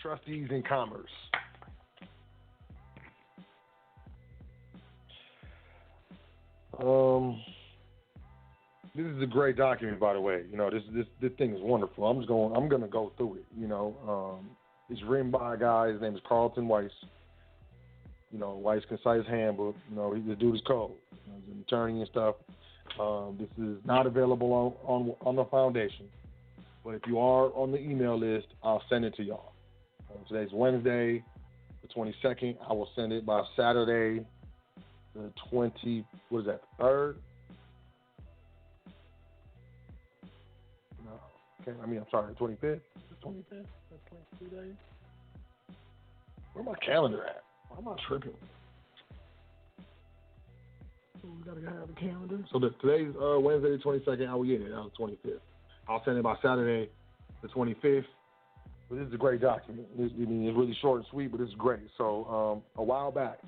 Trustees in Commerce. This is a great document, by the way. You know, this thing is wonderful. I'm gonna go through it. You know, it's written by a guy. His name is Carlton Weiss. You know, Weiss Concise Handbook. You know, the dude is cold. You know, he's an attorney and stuff. This is not available on the foundation, but if you are on the email list, I'll send it to y'all. Today's Wednesday, the 22nd. I will send it by Saturday, the 3rd. No, okay. I'm sorry, the 25th. The 25th. That's 22 days. Where my calendar at? Why am I tripping? We gotta have a calendar. So today's Wednesday the 22nd. I will get it on the 25th. I'll send it by Saturday the 25th. But this is a great document. It's really short and sweet, but it's great. So a while back,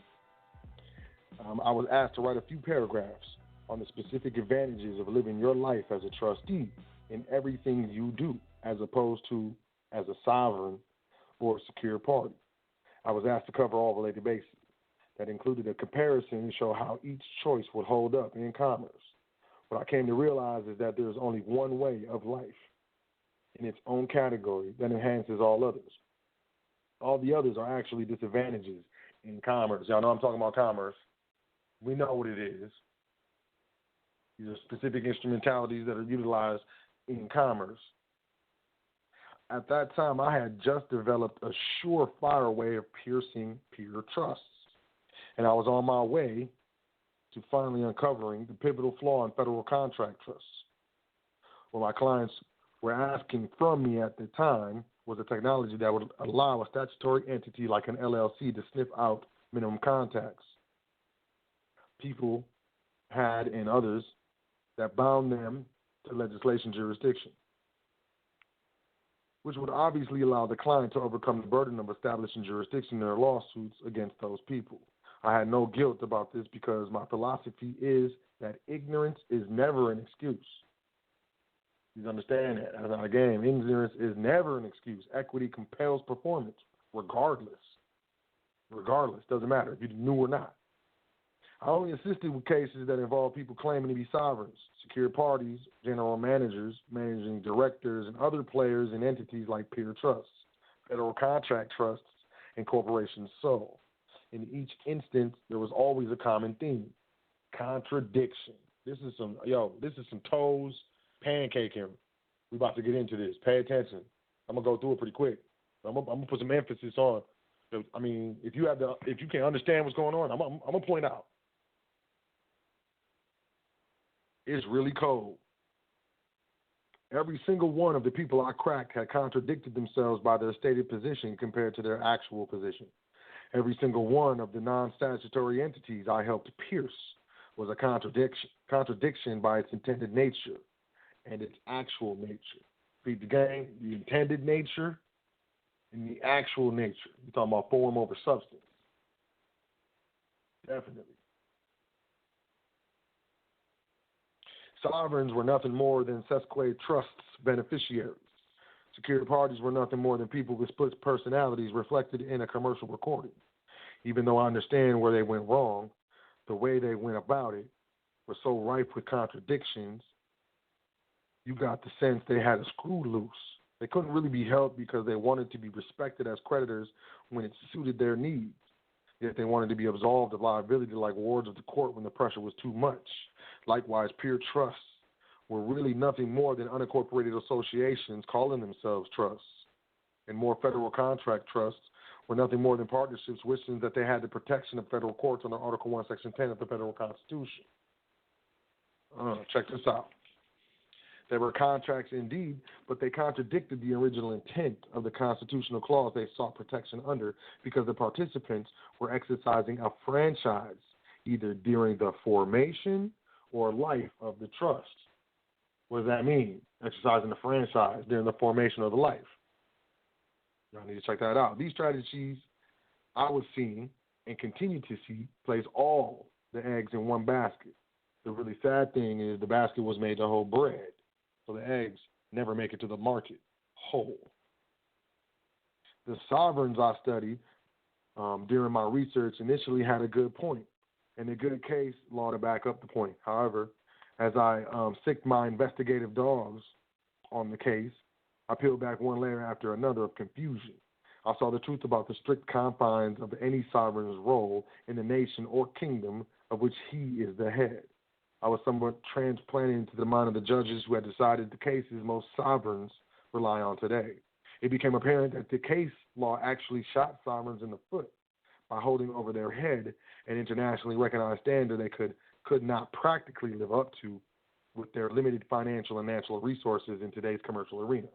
I was asked to write a few paragraphs on the specific advantages of living your life as a trustee in everything you do, as opposed to as a sovereign or a secure party. I was asked to cover all related bases. That included a comparison to show how each choice would hold up in commerce. What I came to realize is that there is only one way of life in its own category that enhances all others. All the others are actually disadvantages in commerce. Y'all know I'm talking about commerce. We know what it is. These are specific instrumentalities that are utilized in commerce. At that time, I had just developed a surefire way of piercing peer trusts. And I was on my way to finally uncovering the pivotal flaw in federal contract trusts. What my clients were asking from me at the time was a technology that would allow a statutory entity like an LLC to sniff out minimum contacts people had and others that bound them to legislation jurisdiction, which would obviously allow the client to overcome the burden of establishing jurisdiction in their lawsuits against those people. I had no guilt about this because my philosophy is that ignorance is never an excuse. You understand that? That's not a game. Ignorance is never an excuse. Equity compels performance, regardless. Regardless. Doesn't matter if you knew or not. I only assisted with cases that involve people claiming to be sovereigns, secure parties, general managers, managing directors, and other players and entities like peer trusts, federal contract trusts, and corporations sole. In each instance, there was always a common theme: contradiction. This is some toes pancaking. We about to get into this. Pay attention. I'm gonna go through it pretty quick. I'm gonna put some emphasis on. I mean, if you can understand what's going on, I'm gonna point out. It's really cold. Every single one of the people I cracked had contradicted themselves by their stated position compared to their actual position. Every single one of the non-statutory entities I helped pierce was a contradiction by its intended nature and its actual nature. Read the game, the intended nature and the actual nature. You're talking about form over substance. Definitely. Sovereigns were nothing more than sesquied trusts beneficiaries. Secure parties were nothing more than people with split personalities reflected in a commercial recording. Even though I understand where they went wrong, the way they went about it was so rife with contradictions, you got the sense they had a screw loose. They couldn't really be helped because they wanted to be respected as creditors when it suited their needs. Yet they wanted to be absolved of liability like wards of the court when the pressure was too much. Likewise, peer trusts were really nothing more than unincorporated associations calling themselves trusts. And more federal contract trusts were nothing more than partnerships wishing that they had the protection of federal courts under Article 1, Section 10 of the Federal Constitution. Check this out. They were contracts indeed, but they contradicted the original intent of the constitutional clause they sought protection under because the participants were exercising a franchise either during the formation or life of the trust. What does that mean? Exercising the franchise during the formation of the life. Y'all need to check that out. These strategies I was seeing and continue to see place all the eggs in one basket. The really sad thing is the basket was made to hold bread, so the eggs never make it to the market whole. The sovereigns I studied during my research initially had a good point and a good case law to back up the point. However, as I sicked my investigative dogs on the case, I peeled back one layer after another of confusion. I saw the truth about the strict confines of any sovereign's role in the nation or kingdom of which he is the head. I was somewhat transplanted into the mind of the judges who had decided the cases most sovereigns rely on today. It became apparent that the case law actually shot sovereigns in the foot by holding over their head an internationally recognized standard they could not practically live up to with their limited financial and natural resources in today's commercial arena.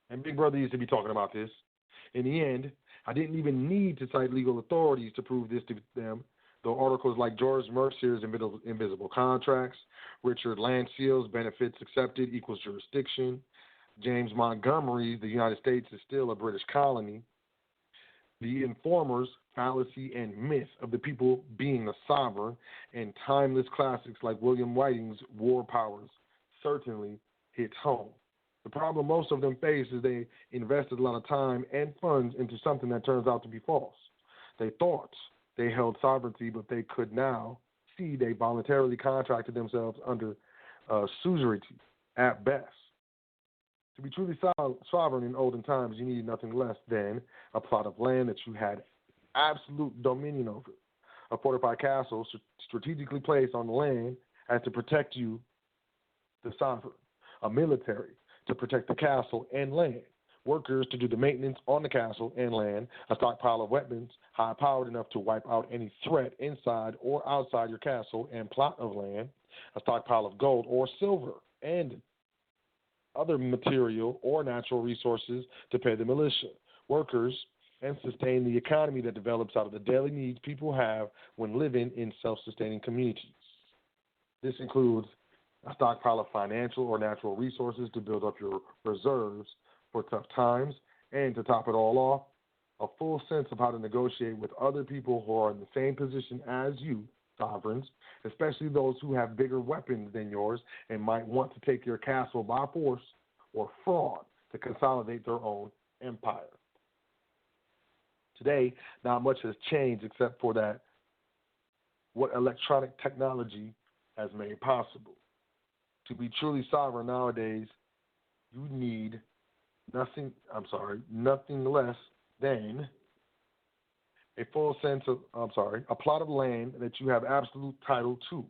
And Big Brother used to be talking about this. In the end, I didn't even need to cite legal authorities to prove this to them, though articles like George Mercier's Invisible Contracts, Richard Landseal's Benefits Accepted equals Jurisdiction, James Montgomery's The United States is Still a British Colony, The Informer's Fallacy and Myth of the People Being a Sovereign, and timeless classics like William Whiting's War Powers certainly hits home. The problem most of them face is they invested a lot of time and funds into something that turns out to be false. They thought they held sovereignty, but they could now see they voluntarily contracted themselves under suzerainty at best. To be truly sovereign in olden times, you needed nothing less than a plot of land that you had absolute dominion over, a fortified castle strategically placed on the land as to protect you, the sovereign, a military to protect the castle and land, workers to do the maintenance on the castle and land, a stockpile of weapons high-powered enough to wipe out any threat inside or outside your castle and plot of land, a stockpile of gold or silver and other material or natural resources to pay the militia, workers, and sustain the economy that develops out of the daily needs people have when living in self-sustaining communities. This includes a stockpile of financial or natural resources to build up your reserves for tough times, and to top it all off, a full sense of how to negotiate with other people who are in the same position as you, sovereigns, especially those who have bigger weapons than yours and might want to take your castle by force or fraud to consolidate their own empire. Today, not much has changed except for that what electronic technology has made possible. To be truly sovereign nowadays, you need nothing less than a full sense of, a plot of land that you have absolute title to.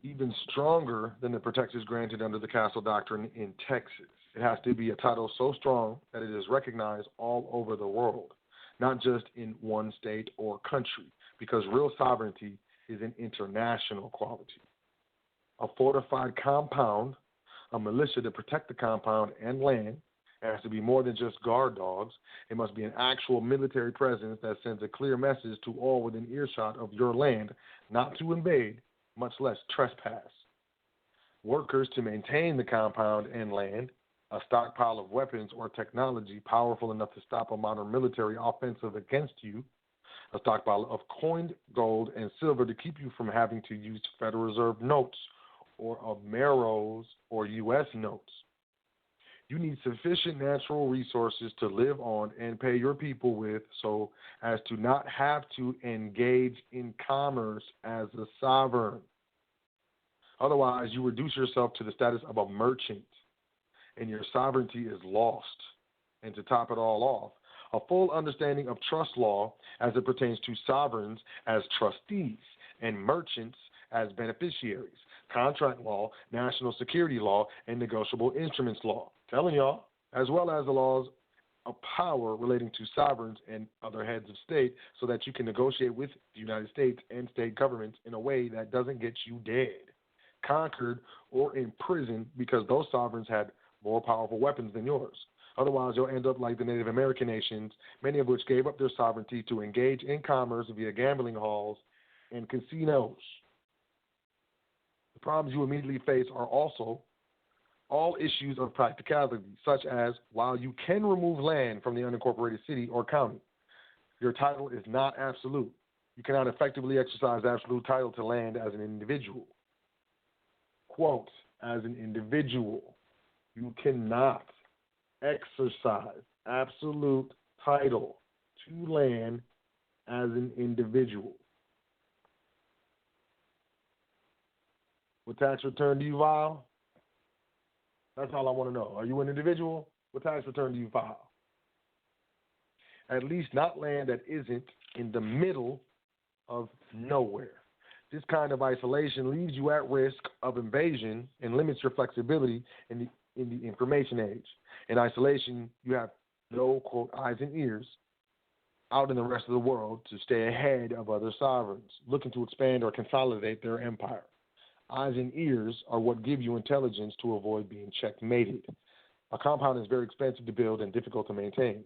Even stronger than the protections granted under the Castle Doctrine in Texas. It has to be a title so strong that it is recognized all over the world, not just in one state or country, because real sovereignty is an international quality. A fortified compound, a militia to protect the compound and land, has to be more than just guard dogs. It must be an actual military presence that sends a clear message to all within earshot of your land, not to invade, much less trespass. Workers to maintain the compound and land, a stockpile of weapons or technology powerful enough to stop a modern military offensive against you, a stockpile of coined gold and silver to keep you from having to use Federal Reserve notes or Ameros or U.S. notes. You need sufficient natural resources to live on and pay your people with so as to not have to engage in commerce as a sovereign. Otherwise, you reduce yourself to the status of a merchant, and your sovereignty is lost. And to top it all off, a full understanding of trust law as it pertains to sovereigns as trustees and merchants as beneficiaries, contract law, national security law, and negotiable instruments law. Telling y'all, as well as the laws of power relating to sovereigns and other heads of state so that you can negotiate with the United States and state governments in a way that doesn't get you dead, conquered, or imprisoned because those sovereigns had more powerful weapons than yours. Otherwise, you'll end up like the Native American nations, many of which gave up their sovereignty to engage in commerce via gambling halls and casinos. The problems you immediately face are also all issues of practicality, such as while you can remove land from the unincorporated city or county, your title is not absolute. You cannot effectively exercise absolute title to land as an individual. quote, as an individual. You cannot exercise absolute title to land as an individual. What tax return do you file? That's all I want to know. Are you an individual? What tax return do you file? At least not land that isn't in the middle of nowhere. This kind of isolation leaves you at risk of invasion and limits your flexibility in the information age. In isolation, you have no, quote, eyes and ears out in the rest of the world to stay ahead of other sovereigns looking to expand or consolidate their empire. Eyes and ears are what give you intelligence to avoid being checkmated. A compound is very expensive to build and difficult to maintain.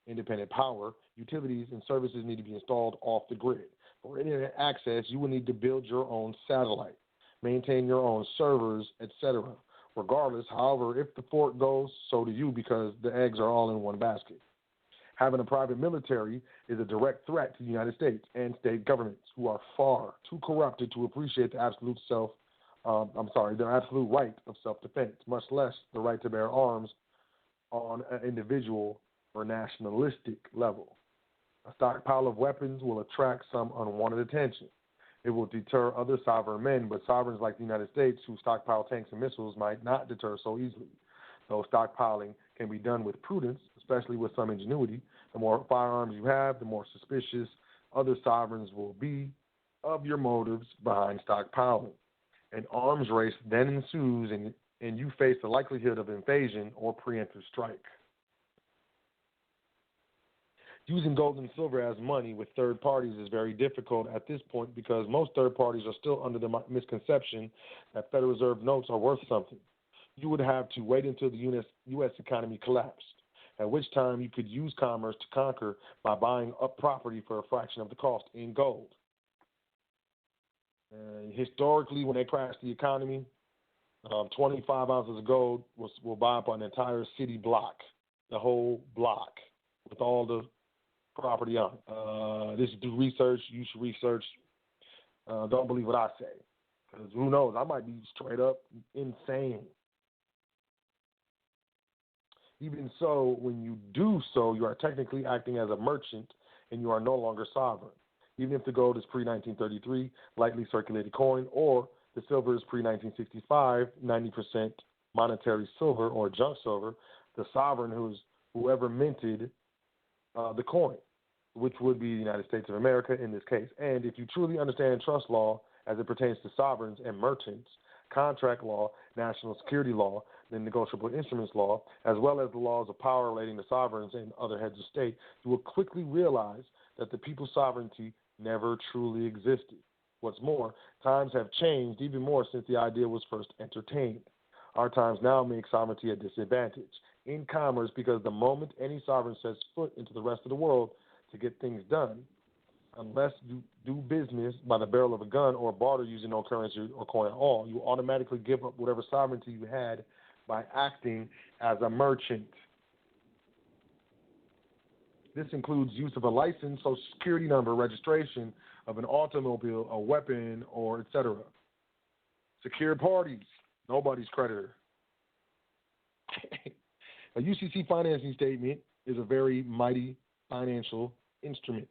Independent power, utilities, and services need to be installed off the grid. For internet access, you will need to build your own satellite, maintain your own servers, etc. Regardless, however, if the fork goes, so do you, because the eggs are all in one basket. Having a private military is a direct threat to the United States and state governments, who are far too corrupted to appreciate the their absolute right of self-defense, much less the right to bear arms on an individual or nationalistic level. A stockpile of weapons will attract some unwanted attention. It will deter other sovereign men, but sovereigns like the United States, who stockpile tanks and missiles, might not deter so easily. Though stockpiling can be done with prudence, especially with some ingenuity, the more firearms you have, the more suspicious other sovereigns will be of your motives behind stockpiling. An arms race then ensues, and you face the likelihood of invasion or preemptive strike. Using gold and silver as money with third parties is very difficult at this point because most third parties are still under the misconception that Federal Reserve notes are worth something. You would have to wait until the U.S. economy collapsed, at which time you could use commerce to conquer by buying up property for a fraction of the cost in gold. Historically, when they crashed the economy, 25 ounces of gold will buy up an entire city block, the whole block, with all the property on it. This is through research. You should research. Don't believe what I say, because who knows? I might be straight up insane. Even so, when you do so, you are technically acting as a merchant, and you are no longer sovereign. Even if the gold is pre-1933, lightly circulated coin, or the silver is pre-1965, 90% monetary silver or junk silver, the sovereign whoever minted the coin, which would be the United States of America in this case. And if you truly understand trust law as it pertains to sovereigns and merchants, contract law, national security law, the negotiable instruments law, as well as the laws of power relating to sovereigns and other heads of state, you will quickly realize that the people's sovereignty never truly existed. What's more, times have changed even more since the idea was first entertained. Our times now make sovereignty a disadvantage in commerce because the moment any sovereign sets foot into the rest of the world to get things done, unless you do business by the barrel of a gun or barter using no currency or coin at all, you automatically give up whatever sovereignty you had by acting as a merchant. This includes use of a license, social security number, registration of an automobile, a weapon, or etc. Secured parties, nobody's creditor. A UCC financing statement is a very mighty financial instrument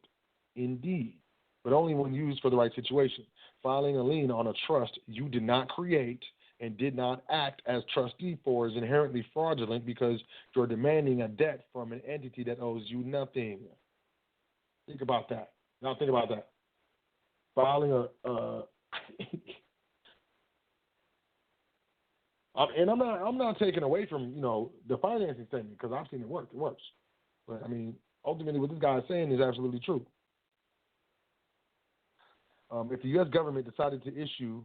indeed, but only when used for the right situation. Filing a lien on a trust you did not create and did not act as trustee for is inherently fraudulent because you're demanding a debt from an entity that owes you nothing. Think about that. Now think about that. Filing and I'm not taking away from the financing statement because I've seen it work. It works, but I mean ultimately what this guy is saying is absolutely true. If the U.S. government decided to issue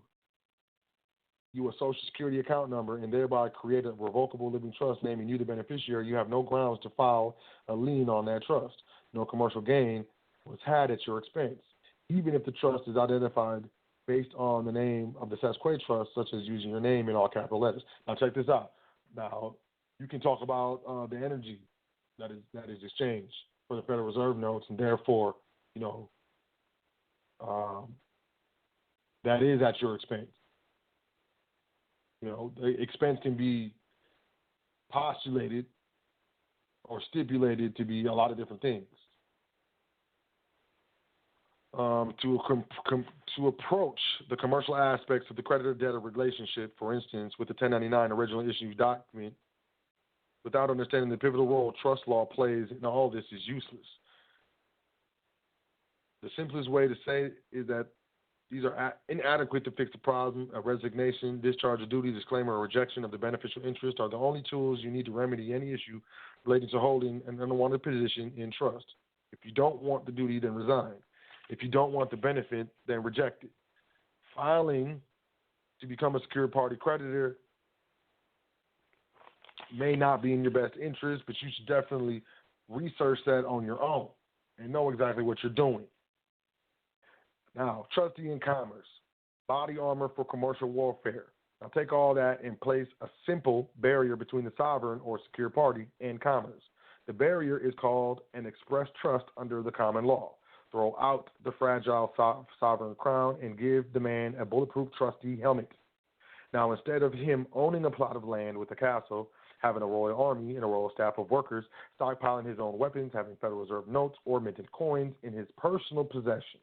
you a Social Security account number and thereby create a revocable living trust naming you the beneficiary, you have no grounds to file a lien on that trust. No commercial gain was had at your expense, even if the trust is identified based on the name of the Sesquay Trust, such as using your name in all capital letters. Now check this out. Now you can talk about the energy that is exchanged for the Federal Reserve notes, and therefore, that is at your expense. The expense can be postulated or stipulated to be a lot of different things. To approach the commercial aspects of the creditor-debtor relationship, for instance, with the 1099 original issue document, without understanding the pivotal role trust law plays in all this is useless. The simplest way to say is that these are inadequate to fix the problem. A resignation, discharge of duty, disclaimer, or rejection of the beneficial interest are the only tools you need to remedy any issue relating to holding an unwanted position in trust. If you don't want the duty, then resign. If you don't want the benefit, then reject it. Filing to become a secured party creditor may not be in your best interest, but you should definitely research that on your own and know exactly what you're doing. Now, trustee in commerce, body armor for commercial warfare. Now, take all that and place a simple barrier between the sovereign or secure party and commerce. The barrier is called an express trust under the common law. Throw out the fragile sovereign crown and give the man a bulletproof trustee helmet. Now, instead of him owning a plot of land with a castle, having a royal army and a royal staff of workers, stockpiling his own weapons, having Federal Reserve notes or minted coins in his personal possession,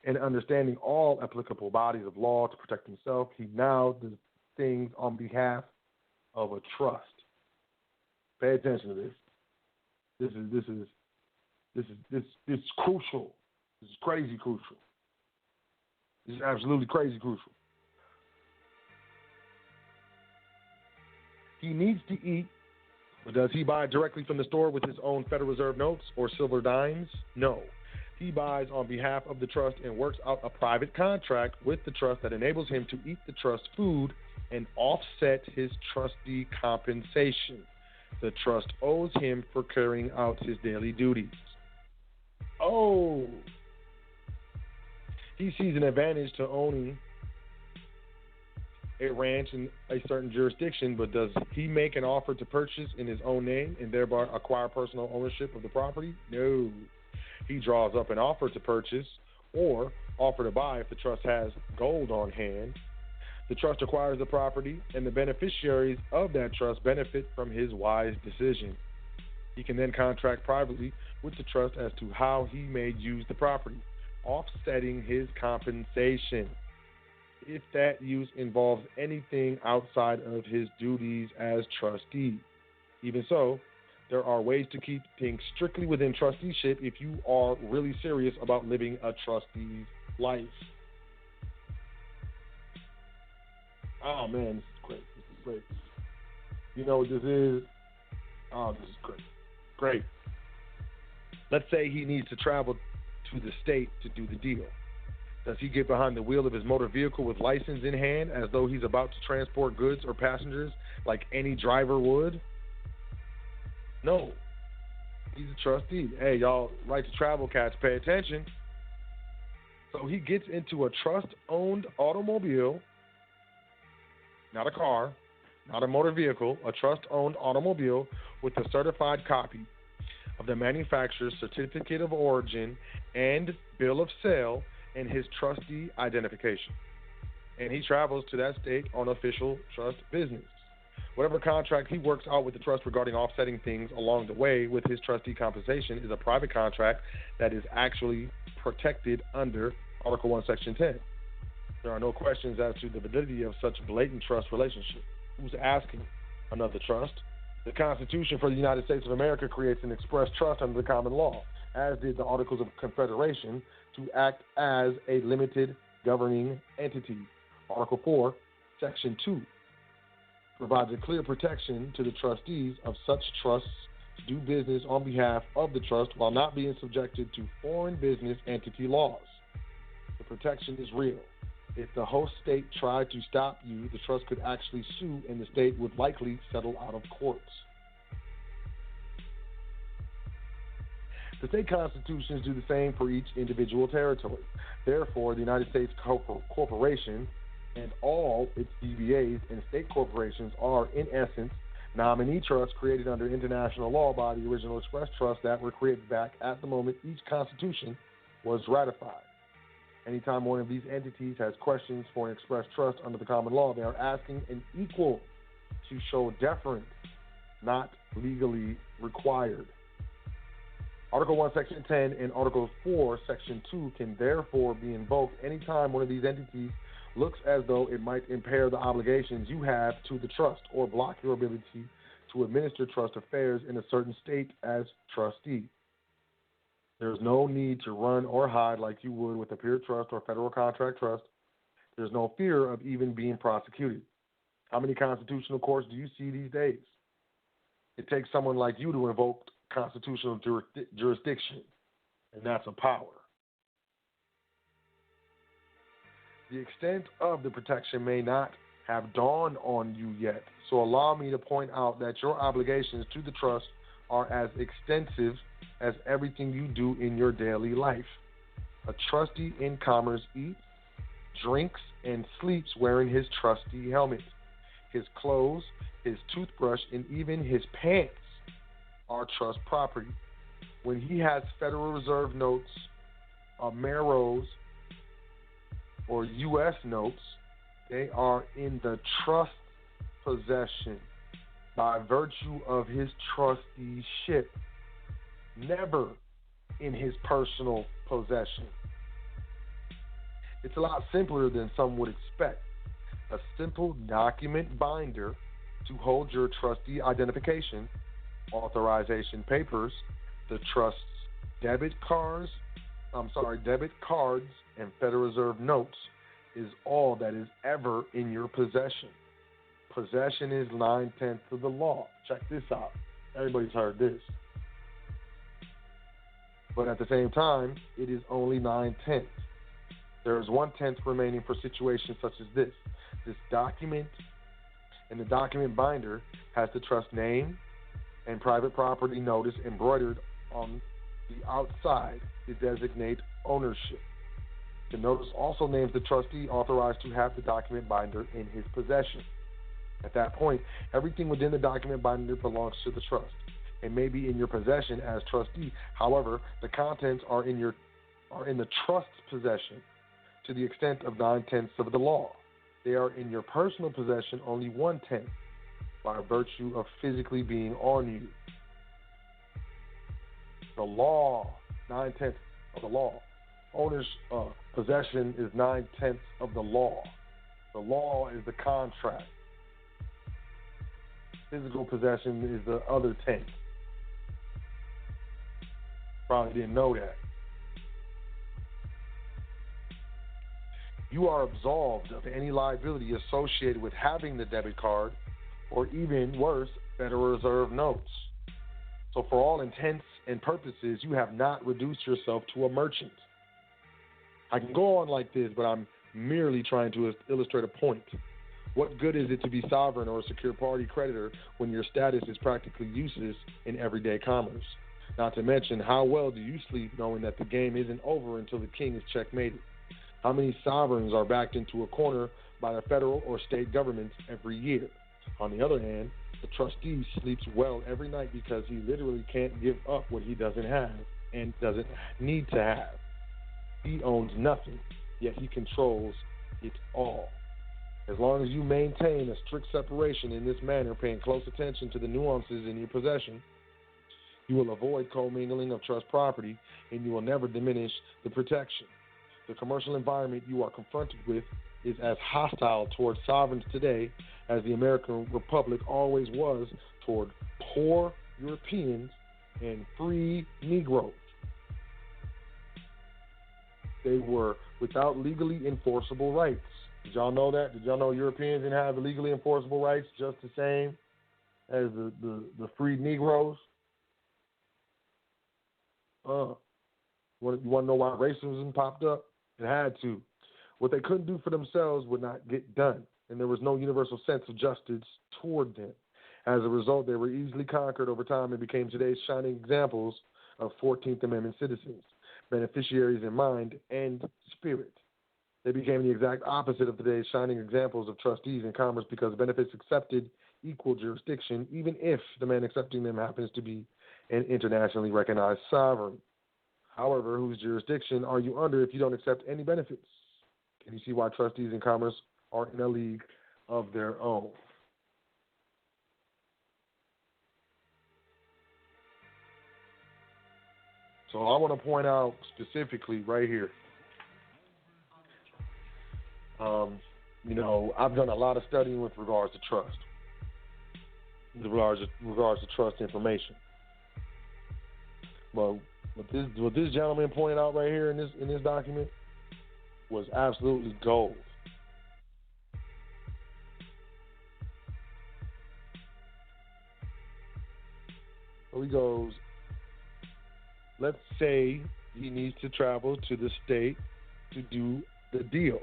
and understanding all applicable bodies of law to protect himself, he now does things on behalf of a trust. Pay attention to this. This is crucial. This is crazy crucial. This is absolutely crazy crucial. He needs to eat, but does he buy directly from the store with his own Federal Reserve notes or silver dimes? No. He buys on behalf of the trust and works out a private contract with the trust that enables him to eat the trust food and offset his trustee compensation the trust owes him for carrying out his daily duties. Oh, he sees an advantage to owning a ranch in a certain jurisdiction, but does he make an offer to purchase in his own name and thereby acquire personal ownership of the property? No. He draws up an offer to purchase or offer to buy if the trust has gold on hand. The trust acquires the property, and the beneficiaries of that trust benefit from his wise decision. He can then contract privately with the trust as to how he may use the property, offsetting his compensation, if that use involves anything outside of his duties as trustee. Even so, there are ways to keep things strictly within trusteeship if you are really serious about living a trustee's life. Oh, man, this is great. This is great. You know what this is? Oh, this is great. Great. Let's say he needs to travel to the state to do the deal. Does he get behind the wheel of his motor vehicle with license in hand as though he's about to transport goods or passengers like any driver would? No. He's a trustee. Hey, y'all like to travel cats, pay attention. So he gets into a trust-owned automobile, not a car, not a motor vehicle, a trust-owned automobile with a certified copy of the manufacturer's certificate of origin and bill of sale and his trustee identification. And he travels to that state on official trust business. Whatever contract he works out with the trust regarding offsetting things along the way with his trustee compensation is a private contract that is actually protected under Article 1, Section 10. There are no questions as to the validity of such blatant trust relationship. Who's asking? Another trust. The Constitution for the United States of America creates an express trust under the common law, as did the Articles of Confederation, to act as a limited governing entity. Article 4, Section 2, provides a clear protection to the trustees of such trusts to do business on behalf of the trust while not being subjected to foreign business entity laws. The protection is real. If the host state tried to stop you, the trust could actually sue and the state would likely settle out of courts. The state constitutions do the same for each individual territory. Therefore, the United States Corporation and all its DBAs and state corporations are, in essence, nominee trusts created under international law by the original express trusts that were created back at the moment each constitution was ratified. Anytime one of these entities has questions for an express trust under the common law, they are asking an equal to show deference, not legally required. Article 1, Section 10 and Article 4, Section 2 can therefore be invoked anytime one of these entities looks as though it might impair the obligations you have to the trust or block your ability to administer trust affairs in a certain state as trustee. There's no need to run or hide like you would with a pure trust or federal contract trust. There's no fear of even being prosecuted. How many constitutional courts do you see these days? It takes someone like you to invoke constitutional jurisdiction, and that's a power. The extent of the protection may not have dawned on you yet, so allow me to point out that your obligations to the trust are as extensive as everything you do in your daily life. A trustee in commerce eats, drinks, and sleeps wearing his trustee helmet. His clothes, his toothbrush, and even his pants are trust property. When he has Federal Reserve notes, Ameros, or U.S. notes, they are in the trust possession by virtue of his trusteeship, never in his personal possession. It's a lot simpler than some would expect. A simple document binder to hold your trustee identification, authorization papers, the trust's debit cards, and Federal Reserve notes is all that is ever in your possession. Possession is 9/10 of the law. Check this out. Everybody's heard this. But at the same time, it is only 9/10. There is 1/10 remaining for situations such as this. This document and the document binder has the trust name and private property notice embroidered on the outside to designate ownership. The notice also names the trustee authorized to have the document binder in his possession. At that point, everything within the document binder belongs to the trust. It may be in your possession as trustee. However, the contents are in the trust's possession to the extent of 9/10 of the law. They are in your personal possession only 1/10 by virtue of physically being on you. The law, 9/10 of the law. Owner's possession is 9/10 of the law. The law is the contract. Physical possession is the other 10. Probably didn't know that. You are absolved of any liability associated with having the debit card, or even worse, Federal Reserve notes. So for all intents and purposes, you have not reduced yourself to a merchant. I can go on like this, but I'm merely trying to illustrate a point. What good is it to be sovereign or a secure party creditor when your status is practically useless in everyday commerce? Not to mention, how well do you sleep knowing that the game isn't over until the king is checkmated? How many sovereigns are backed into a corner by the federal or state governments every year? On the other hand, the trustee sleeps well every night because he literally can't give up what he doesn't have and doesn't need to have. He owns nothing, yet he controls it all. As long as you maintain a strict separation in this manner, paying close attention to the nuances in your possession, you will avoid commingling of trust property, and you will never diminish the protection. The commercial environment you are confronted with is as hostile towards sovereigns today as the American Republic always was toward poor Europeans and free Negroes. They were without legally enforceable rights. Did y'all know that? Did y'all know Europeans didn't have legally enforceable rights just the same as the free Negroes? You want to know why racism popped up? It had to. What they couldn't do for themselves would not get done, and there was no universal sense of justice toward them. As a result, they were easily conquered over time and became today's shining examples of 14th Amendment citizens, beneficiaries in mind and spirit. They became the exact opposite of today's shining examples of trustees in commerce because benefits accepted equal jurisdiction, even if the man accepting them happens to be an internationally recognized sovereign. However, whose jurisdiction are you under if you don't accept any benefits? Can you see why trustees in commerce are in a league of their own? So I want to point out specifically right here, I've done a lot of studying with regards to trust, with regards to trust information. But what this gentleman pointed out right here in this document was absolutely gold. So he goes, let's say he needs to travel to the state to do the deal.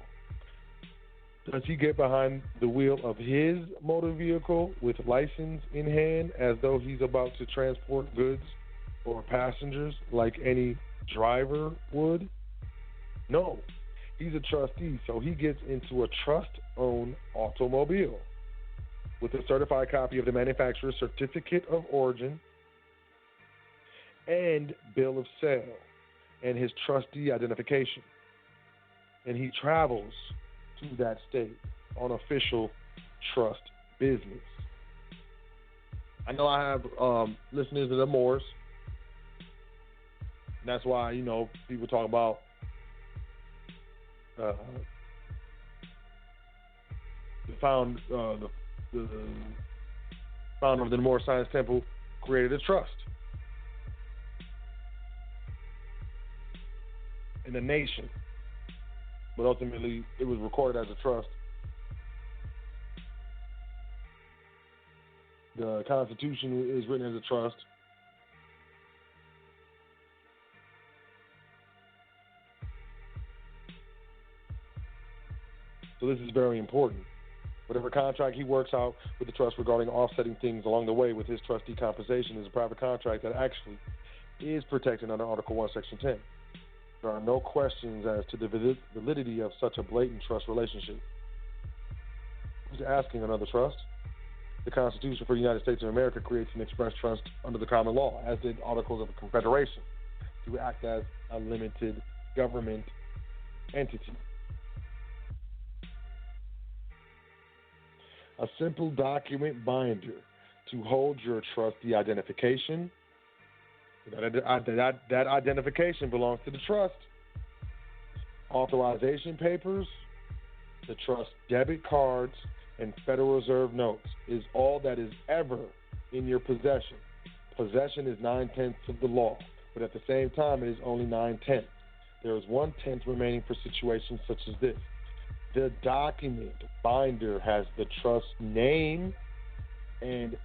Does he get behind the wheel of his motor vehicle with license in hand as though he's about to transport goods or passengers like any driver would? No. He's a trustee, so he gets into a trust-owned automobile with a certified copy of the manufacturer's certificate of origin and bill of sale and his trustee identification. And he travels to that state on official trust business. I know I have listeners that are Moors. And that's why, people talk about the founder of the Moor Science Temple created a trust in the nation, but ultimately it was recorded as a trust. The Constitution is written as a trust. So this is very important. Whatever contract he works out with the trust regarding offsetting things along the way with his trustee compensation is a private contract that actually is protected under Article 1, Section 10. There are no questions as to the validity of such a blatant trust relationship. Who's asking another trust? The Constitution for the United States of America creates an express trust under the common law, as did Articles of the Confederation, to act as a limited government entity. A simple document binder to hold your trustee identification. That identification belongs to the trust. Authorization papers, the trust debit cards, and Federal Reserve notes is all that is ever in your possession. Possession is 9/10 of the law, but at the same time it is only 9/10. There is 1/10 remaining for situations such as this. The document binder has the trust name and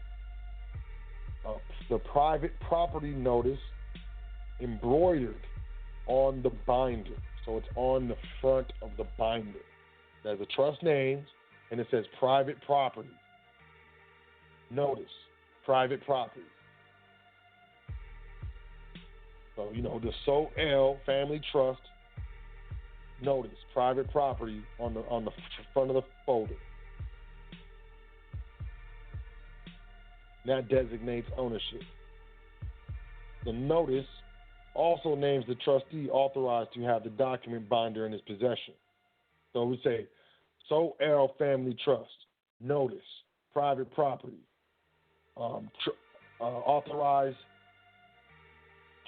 the private property notice embroidered on the binder. So it's on the front of the binder. There's a trust name, and it says private property. Notice, private property. So, the Sot Family Trust notice, private property on the front of the folder. That designates ownership. The notice also names the trustee authorized to have the document binder in his possession. So we say, Sot Family Trust, notice, private property, authorized,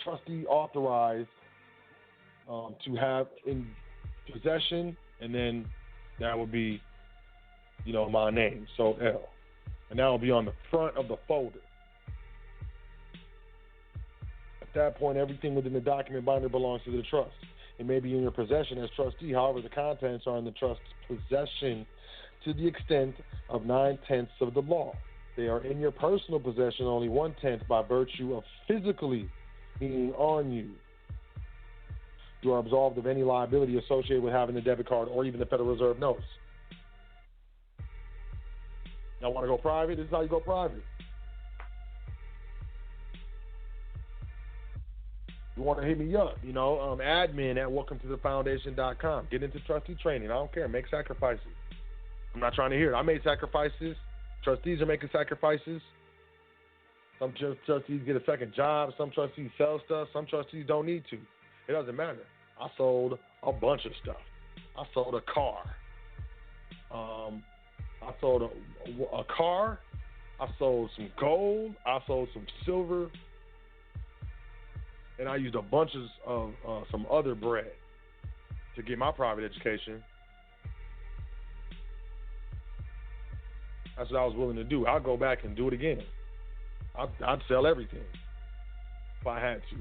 trustee authorized to have in possession, and then that would be, my name, Sot. And that will be on the front of the folder. At that point, everything within the document binder belongs to the trust. It may be in your possession as trustee. However, the contents are in the trust's possession to the extent of 9/10 of the law. They are in your personal possession only 1/10 by virtue of physically being on you. You are absolved of any liability associated with having the debit card or even the Federal Reserve notes. Y'all want to go private? This is how you go private. You want to hit me up, admin at welcometothefoundation.com. Get into trustee training. I don't care. Make sacrifices. I'm not trying to hear it. I made sacrifices. Trustees are making sacrifices. Some trustees get a second job. Some trustees sell stuff. Some trustees don't need to. It doesn't matter. I sold a bunch of stuff. I sold a car. I sold a car. I sold some gold. I sold some silver. And I used a bunch of some other bread to get my private education. That's what I was willing to do. I'll go back and do it again. I'd sell everything if I had to.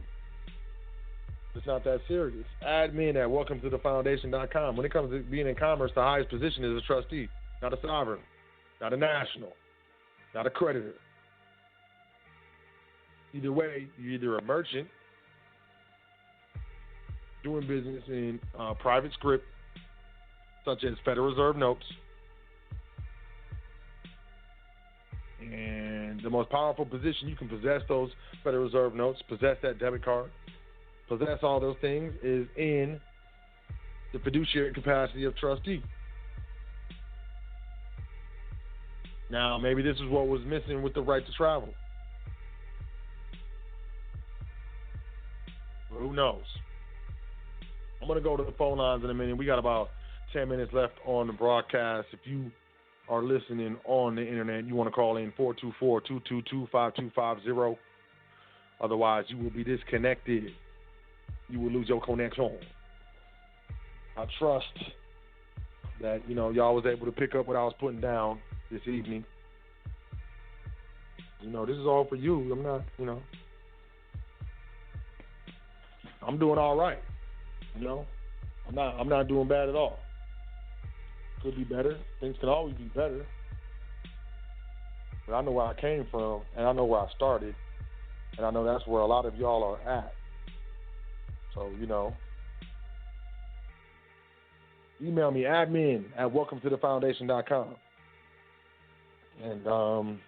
It's not that serious. Admin at welcometothefoundation.com. When it comes to being in commerce, the highest position is a trustee, not a sovereign, not a national, not a creditor. Either way, you're either a merchant doing business in private script, such as Federal Reserve notes, and the most powerful position you can possess those Federal Reserve notes, possess that debit card, possess all those things is in the fiduciary capacity of trustee. Now, maybe this is what was missing with the right to travel. But who knows? I'm going to go to the phone lines in a minute. We got about 10 minutes left on the broadcast. If you are listening on the internet, you want to call in 424-222-5250. Otherwise, you will be disconnected. You will lose your connection. I trust that, y'all was able to pick up what I was putting down this evening. This is all for you. I'm not, I'm doing all right. I'm not doing bad at all. Could be better. Things can always be better. But I know where I came from, and I know where I started, and I know that's where a lot of y'all are at. So, email me, admin at welcometothefoundation.com. And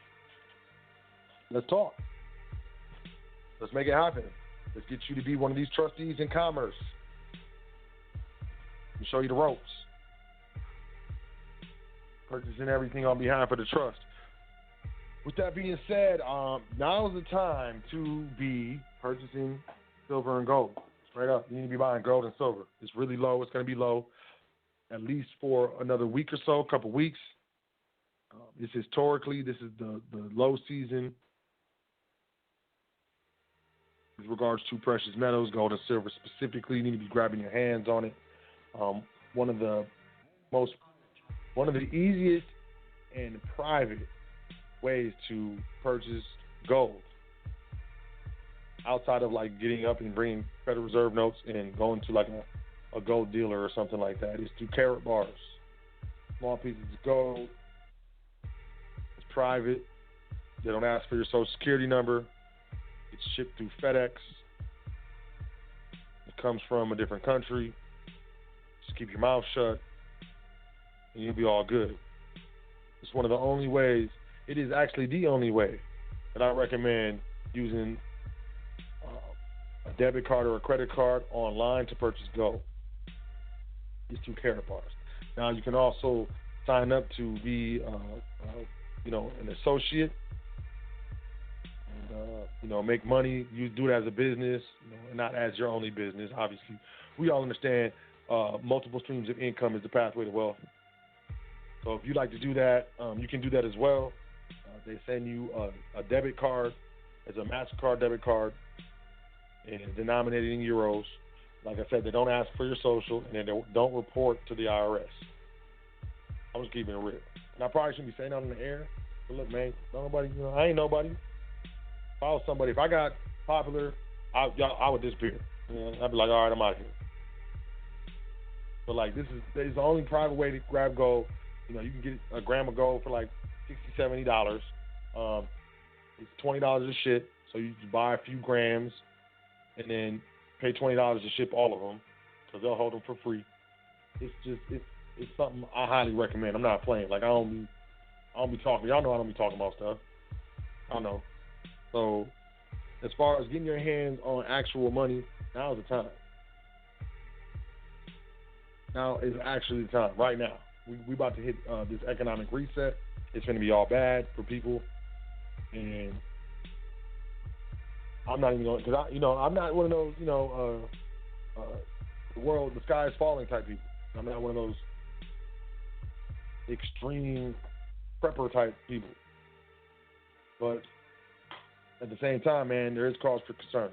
let's talk. Let's make it happen. Let's get you to be one of these trustees in commerce. Let me show you the ropes. Purchasing everything on behalf of the trust. With that being said, now is the time to be purchasing silver and gold. Straight up, you need to be buying gold and silver. It's really low. It's going to be low at least for another week or so, a couple weeks. Historically, this is the low season with regards to precious metals, gold and silver specifically. You need to be grabbing your hands on it. One of the easiest and private ways to purchase gold, outside of like getting up and bringing Federal Reserve notes and going to like a gold dealer or something like that, is through carat bars. Small pieces of gold. It's private. They don't ask for your social security number. It's shipped through FedEx. It comes from a different country. Just keep your mouth shut and you'll be all good. It's one of the only ways, it is actually the only way that I recommend using a debit card or a credit card online to purchase gold. It's through carat bars. Now, you can also sign up to be, an associate and, make money. You do it as a business, and not as your only business. Obviously, we all understand multiple streams of income is the pathway to wealth. So if you'd like to do that, you can do that as well. They send you a debit card. It's a MasterCard debit card, and it's denominated in euros. Like I said, they don't ask for your social, and they don't report to the IRS. I'm just keeping it real. And I probably shouldn't be saying that on the air, but look, man, nobody, I ain't nobody. If I was somebody, if I got popular, I would disappear. I'd be like, all right, I'm out of here. But like, this is the only private way to grab gold. You can get a gram of gold for like $60, $70. It's $20 a ship, so you just buy a few grams and then pay $20 to ship all of them because they'll hold them for free. It's something I highly recommend. I'm not playing. Like I don't be talking. Y'all know I don't be talking about stuff. I know. So as far as getting your hands on actual money, now's the time. Now is actually the time. Right now. We about to hit this economic reset. It's going to be all bad for people, and I'm not even going because I'm not one of those the sky is falling type people. I'm not one of those extreme prepper type people. But at the same time, man, there is cause for concern.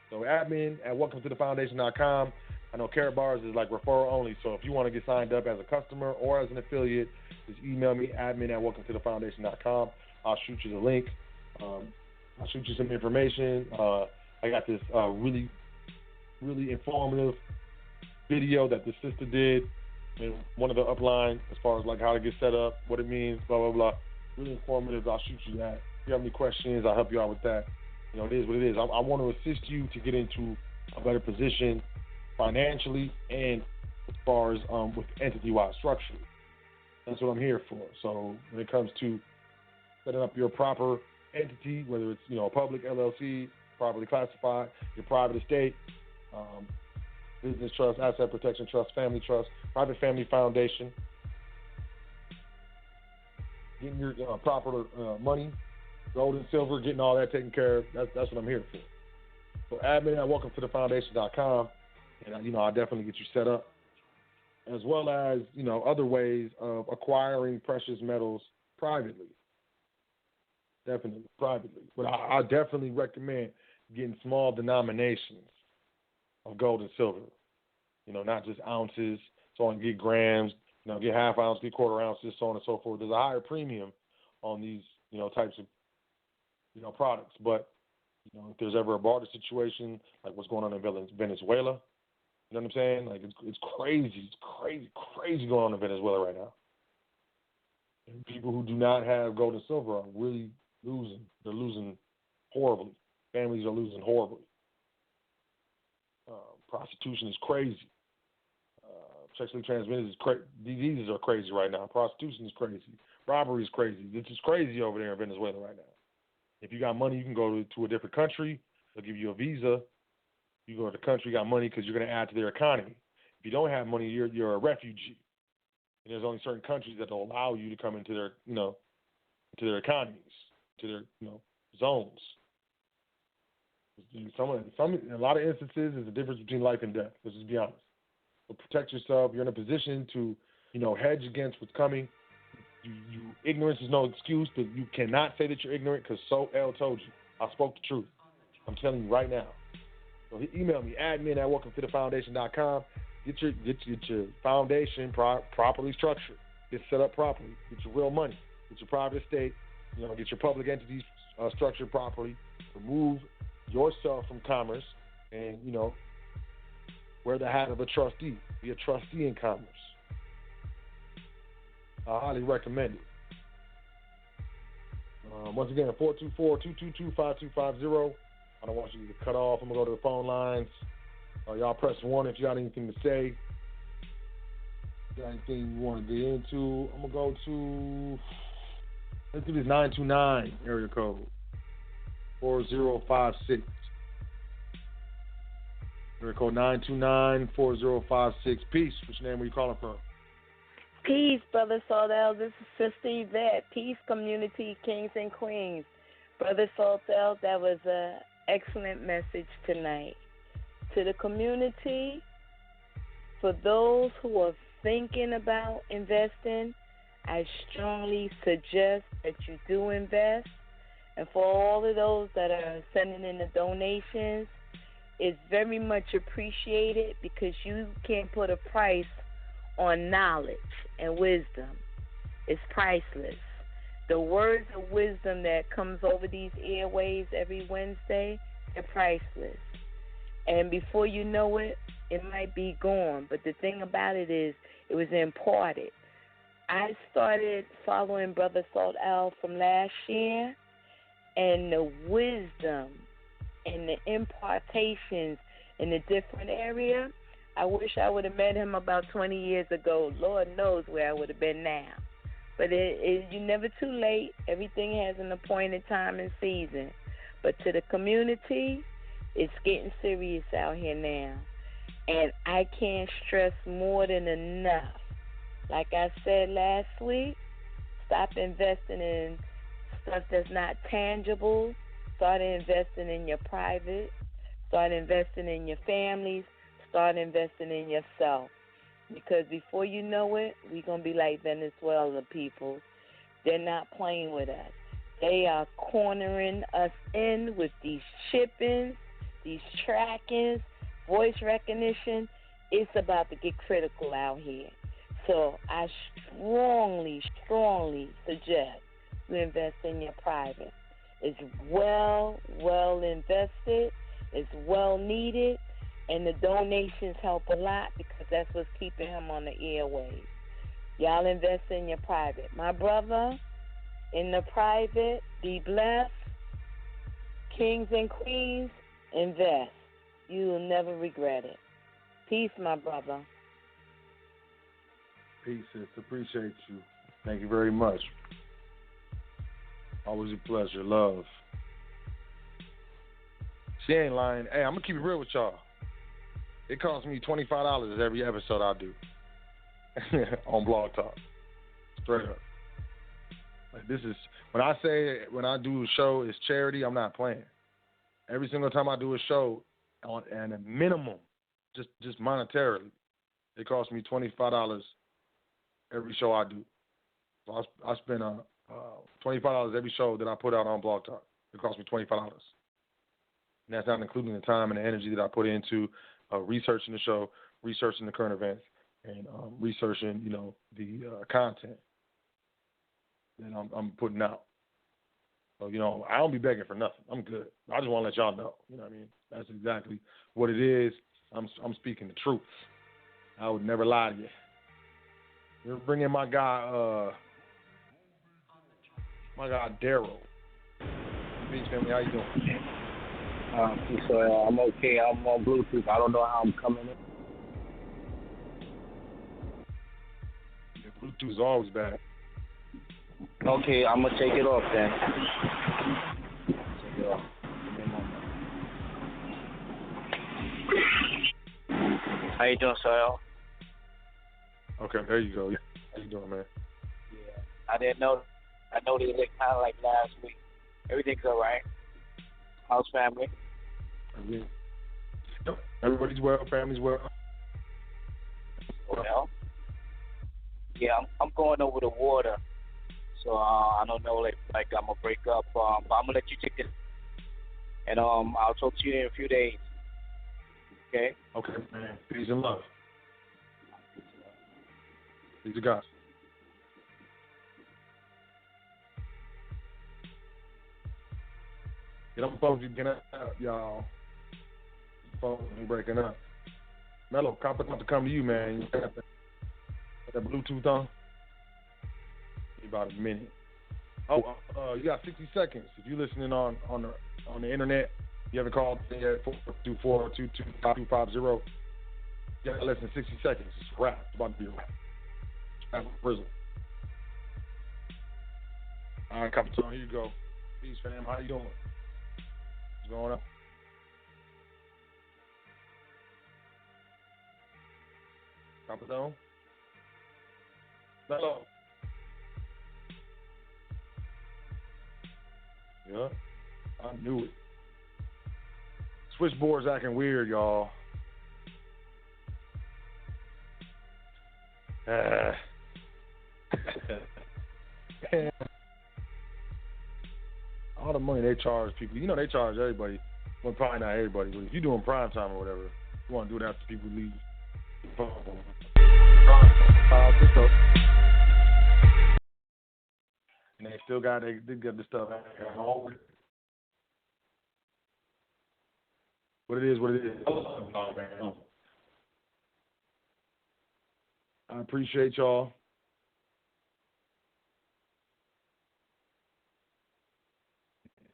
So admin at welcometothefoundation.com. I know Carrot Bars is like referral only, so if you want to get signed up as a customer or as an affiliate, just email me, admin at welcometothefoundation.com. I'll shoot you the link. I'll shoot you some information. I got this really, really informative video that the sister did in one of the upline as far as like how to get set up, what it means, blah, blah, blah. Really informative. I'll shoot you that. If you have any questions, I'll help you out with that. You know, it is what it is. I want to assist you to get into a better position financially and as far as with entity-wide structure. That's what I'm here for. So when it comes to setting up your proper entity, whether it's, you know, a public LLC, properly classified, your private estate, business trust, asset protection trust, family trust, private family foundation, getting your proper money, gold and silver, getting all that taken care of. That's what I'm here for. So admin at welcometothefoundation.com, and, you know, I'll definitely get you set up, as well as, you know, other ways of acquiring precious metals privately. Definitely, privately. But I definitely recommend getting small denominations of gold and silver. You know, not just ounces, so on, get grams, you know, get half ounce, get quarter ounces, so on and so forth. There's a higher premium on these, you know, types of, you know, products. But, you know, if there's ever a border situation, like what's going on in Venezuela, you know what I'm saying? Like, it's crazy. It's crazy going on in Venezuela right now. And people who do not have gold and silver are really losing. They're losing horribly. Families are losing horribly. Prostitution is crazy. Sexually transmitted diseases are crazy right now. Prostitution is crazy. Robbery is crazy. It's just crazy over there in Venezuela right now. If you got money, you can go to a different country. They'll give you a visa. You go to the country, you got money because you're going to add to their economy. If you don't have money, you're a refugee. And there's only certain countries that will allow you to come into their, you know, to their economies, to their, you know, zones. In a lot of instances, there's a difference between life and death. Let's just be honest. So protect yourself. You're in a position to, you know, hedge against what's coming. Ignorance is no excuse, but you cannot say that you're ignorant because So L told you. I spoke the truth. I'm telling you right now. So email me, admin at welcometothefoundation.com. Get your foundation properly structured. Get set up properly. Get your real money. Get your private estate. You know, get your public entities structured properly. Remove yourself from commerce, and, you know, wear the hat of a trustee. Be a trustee in commerce. I highly recommend it. Once again, 424-222-5250. I don't want you to get cut off. I'm going to go to the phone lines. Y'all press 1 if you got anything to say. If you got anything you want to get into. I'm going to go to, let's do this 929 area code. 4056. Area code 929-4056. Peace. What's your name? Where you calling from? Peace, Brother Saldell. This is Sister Yvette. Peace, community, kings and queens. Brother Saldell, that was an excellent message tonight. To the community, for those who are thinking about investing, I strongly suggest that you do invest. And for all of those that are sending in the donations, it's very much appreciated because you can't put a price on knowledge and wisdom. It's priceless. The words of wisdom that comes over these airwaves every Wednesday, they're priceless. And before you know it, it might be gone. But the thing about it is, it was imparted. I started following Brother Salt Al from last year, and the wisdom and the impartations in a different area, I wish I would have met him about 20 years ago. Lord knows where I would have been now. But you're never too late. Everything has an appointed time and season. But to the community, it's getting serious out here now. And I can't stress more than enough. Like I said last week, stop investing in stuff that's not tangible. Start investing in your private Start investing in your families. Start investing in yourself. Because before you know it, we're going to be like Venezuela people. They're not playing with us. They are cornering us in with these chippings, these trackings, voice recognition. It's about to get critical out here. So I strongly, strongly suggest you invest in your private. It's well invested. It's well needed. And the donations help a lot because that's what's keeping him on the airwaves. Y'all invest in your private. My brother, in the private, be blessed. Kings and queens, invest. You will never regret it. Peace, my brother. Peace, sis. Appreciate you. Thank you very much. Always a pleasure. Love. She ain't lying. Hey, I'm going to keep it real with y'all. It costs me $25 every episode I do on Blog Talk. Straight up. Like, this is, when I do a show, it's charity, I'm not playing. Every single time I do a show, and a minimum, just monetarily, it costs me $25 every show I do. So I spend $25 every show that I put out on Blog Talk. It costs me $25. And that's not including the time and the energy that I put into researching the show, researching the current events, and researching, the content that I'm putting out. So, I don't be begging for nothing. I'm good. I just want to let y'all know. You know what I mean? That's exactly what it is. I'm speaking the truth. I would never lie to you. We're bringing my guy Daryl. Beach family, how you doing? So I'm okay. I'm on Bluetooth. I don't know how I'm coming in. Yeah, Bluetooth is always bad. Okay, I'm gonna take it off then. Take it off. How you doing, Soil? Okay, there you go. How you doing, man? Yeah, I didn't know. I know they looked kind of like last week. Everything's all right. How's family? Yep. Everybody's well. Family's well. Well, yeah, I'm going over the water. So I don't know, like I'm gonna break up. But I'm gonna let you take it, and I'll talk to you in a few days. Okay. Okay, man. Peace and love. Peace to God. Get on the phone, you get up, y'all. The phone is breaking up. Mello, cop about to come to you, man. You got that Bluetooth on? About a minute. Oh, you got 60 seconds. If you're listening on the internet, you haven't called yet, 424-225-250. You got less than 60 seconds. It's a wrap. It's about to be a wrap. That's prison. All right, Capitone, here you go. Peace, fam. How you doing? What's going on? Capitone? Hello. Yeah, I knew it. Switchboard's acting weird, y'all. All the money they charge people, they charge everybody. Well, probably not everybody, but if you're doing prime time or whatever, you want to do it after people leave. And they still got the stuff. What it is, what it is. Oh, man. I appreciate y'all.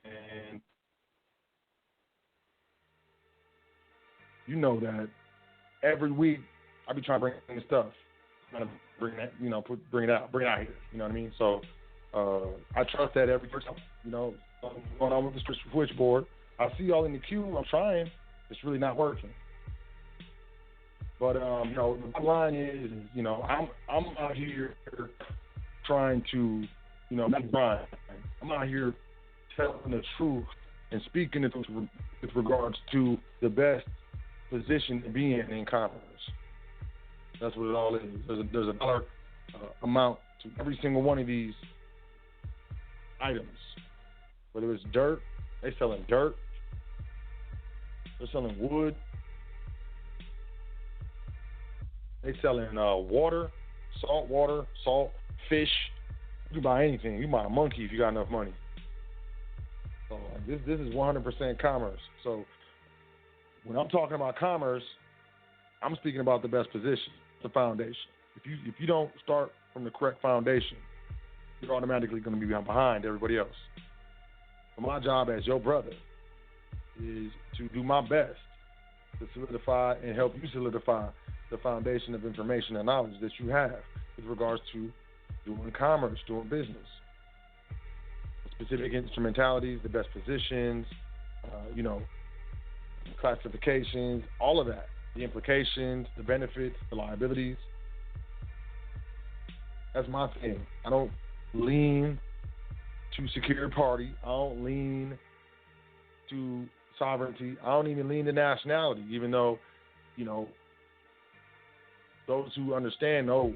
And you know that every week I be trying to bring in the stuff. Trying to bring that, bring it out here. You know what I mean? So I trust that every person, going on with the switchboard. I see y'all in the queue. I'm trying. It's really not working. But the bottom line is, I'm out here trying to, not grind. I'm out here telling the truth and speaking with regards to the best position to be in commerce. That's what it all is. There's a dollar amount to every single one of these items. Whether it's dirt, they're selling dirt. They're selling wood. They're selling water, salt, fish. You can buy anything. You can buy a monkey if you got enough money. So this is 100% commerce. So when I'm talking about commerce, I'm speaking about the best position, the foundation. If you don't start from the correct foundation, you're automatically going to be behind everybody else. So my job as your brother is to do my best to solidify and help you solidify the foundation of information and knowledge that you have with regards to doing commerce, doing business. Specific instrumentalities, the best positions, classifications, all of that. The implications, the benefits, the liabilities. That's my thing. I don't lean to secured party. I don't lean to sovereignty. I don't even lean to nationality, even though, those who understand know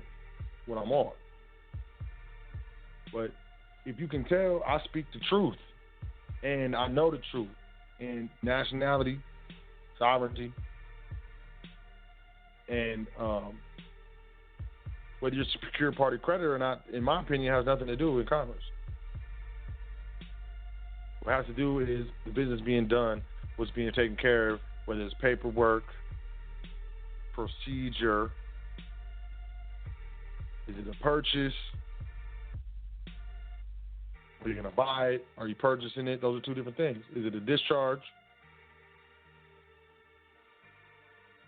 what I'm on. But if you can tell, I speak the truth, and I know the truth. And nationality, sovereignty, and whether you're a secured party creditor or not, in my opinion, has nothing to do with commerce. What has to do is the business being done, what's being taken care of, whether it's paperwork, procedure, is it a purchase? Are you going to buy it? Are you purchasing it? Those are two different things. Is it a discharge?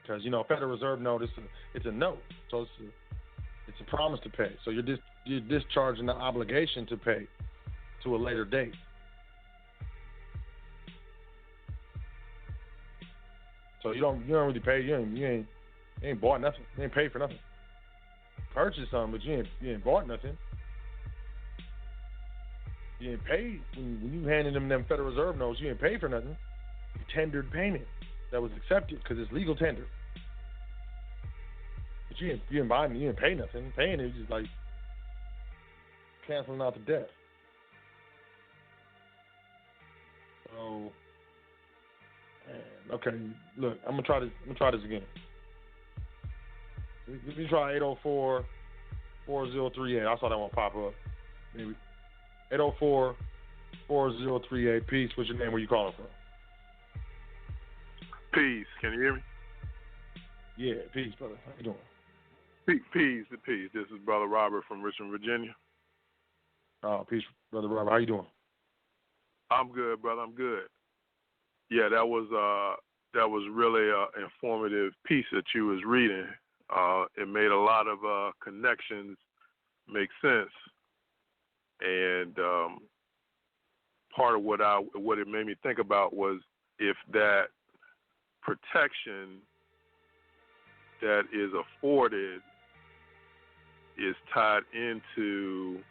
Because, Federal Reserve note, it's a note. So it's a promise to pay. So you're discharging the obligation to pay to a later date. So you don't really pay. You ain't bought nothing. You ain't paid for nothing. Purchased something, but you ain't bought nothing. You ain't paid when you handed them Federal Reserve notes. You ain't paid for nothing. You tendered payment that was accepted because it's legal tender. But you ain't buying. You ain't pay nothing. Paying it is just like canceling out the debt. So, okay, look, I'm gonna try this again. Let me try 804-4038. I saw that one pop up. Maybe 804-4038. Peace. What's your name? Where you calling from? Peace. Can you hear me? Yeah, peace, brother. How you doing? Peace. This is Brother Robert from Richmond, Virginia. Oh, peace, Brother Robert. How you doing? I'm good, brother. I'm good. Yeah, that was really an informative piece that you was reading. It made a lot of connections make sense, and part of what it made me think about was if that protection that is afforded is tied into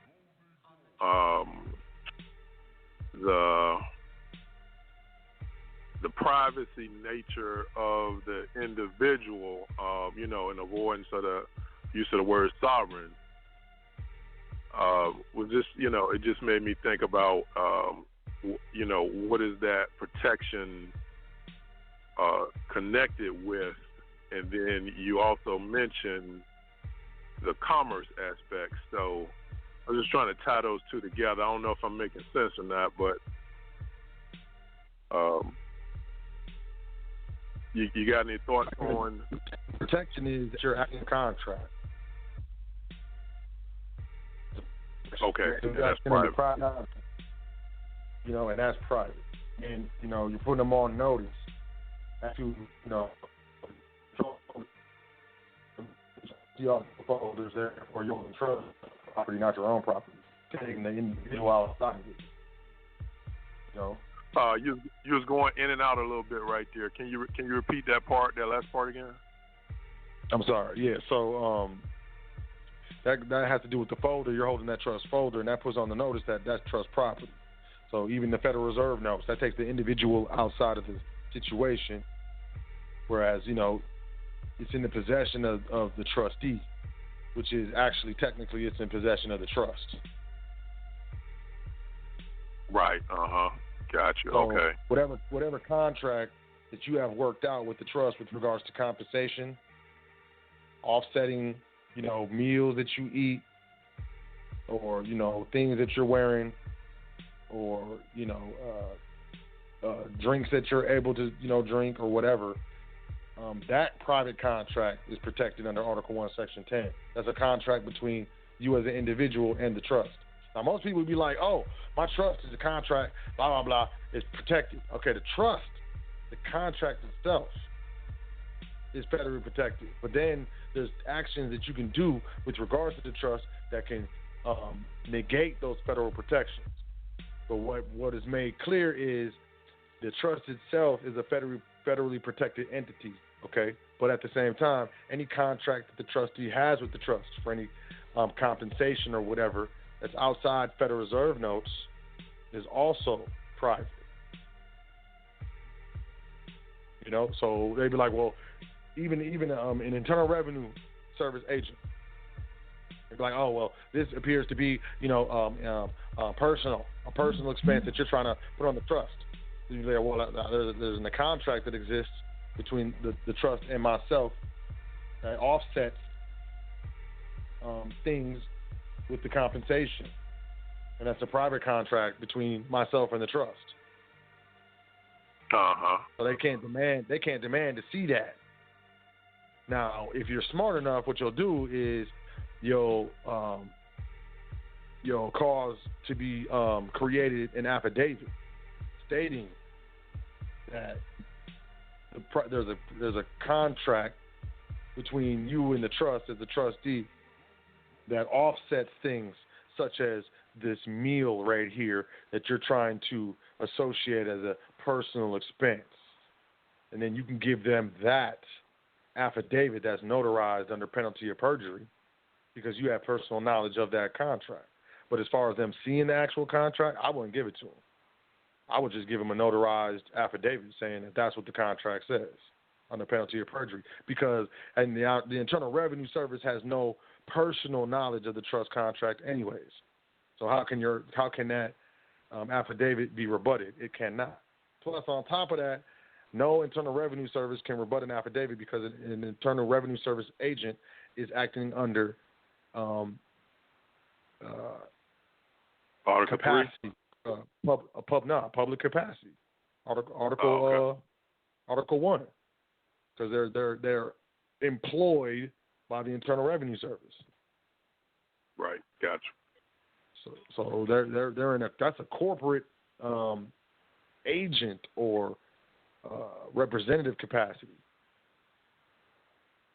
the privacy nature of the individual, in avoidance of the use of the word sovereign, was just, it just made me think about, what is that protection connected with? And then you also mentioned the commerce aspect. So I was just trying to tie those two together. I don't know if I'm making sense or not, but you got any thoughts on protection? Is that you're acting a contract. Okay, so that's private. And that's private. And you're putting them on notice that you the folders there for your trust property, not your own property. Taking the individual outside of it. You was going in and out a little bit right there. Can you repeat that last part again? I'm sorry. Yeah. So that has to do with the folder. You're holding that trust folder, and that puts on the notice that that's trust property. So even the Federal Reserve notes, that takes the individual outside of the situation, whereas, it's in the possession of the trustee, which is actually technically it's in possession of the trust. Right. Gotcha. So okay. Whatever contract that you have worked out with the trust with regards to compensation, offsetting, meals that you eat, or things that you're wearing, or drinks that you're able to drink or whatever. That private contract is protected under Article 1, Section 10. That's a contract between you as an individual and the trust. Now, most people would be like, oh, my trust is a contract, blah, blah, blah, it's protected. Okay, the trust, the contract itself is federally protected. But then there's actions that you can do with regards to the trust that can negate those federal protections. But what is made clear is the trust itself is a federally protected entity, okay? But at the same time, any contract that the trustee has with the trust for any compensation or whatever that's outside Federal Reserve notes is also private. So they'd be like, well, even an Internal Revenue Service agent, they'd be like, oh, well, this appears to be, a personal expense that you're trying to put on the trust. You'd be like, well, there's a contract that exists between the trust and myself that offsets things with the compensation, and that's a private contract between myself and the trust. So they can't demand to see that. Now, if you're smart enough, what you'll do is you'll cause to be created an affidavit stating that there's a contract between you and the trust as the trustee that offsets things such as this meal right here that you're trying to associate as a personal expense. And then you can give them that affidavit that's notarized under penalty of perjury because you have personal knowledge of that contract. But as far as them seeing the actual contract, I wouldn't give it to them. I would just give them a notarized affidavit saying that that's what the contract says under penalty of perjury, because the Internal Revenue Service has no personal knowledge of the trust contract anyways. So how can that affidavit be rebutted? It cannot. Plus, on top of that, no Internal Revenue Service can rebut an affidavit because an Internal Revenue Service agent is acting under Article capacity, public capacity, Article 1, because they're employed by the Internal Revenue Service. Right, gotcha. So they're in that's a corporate agent or representative capacity.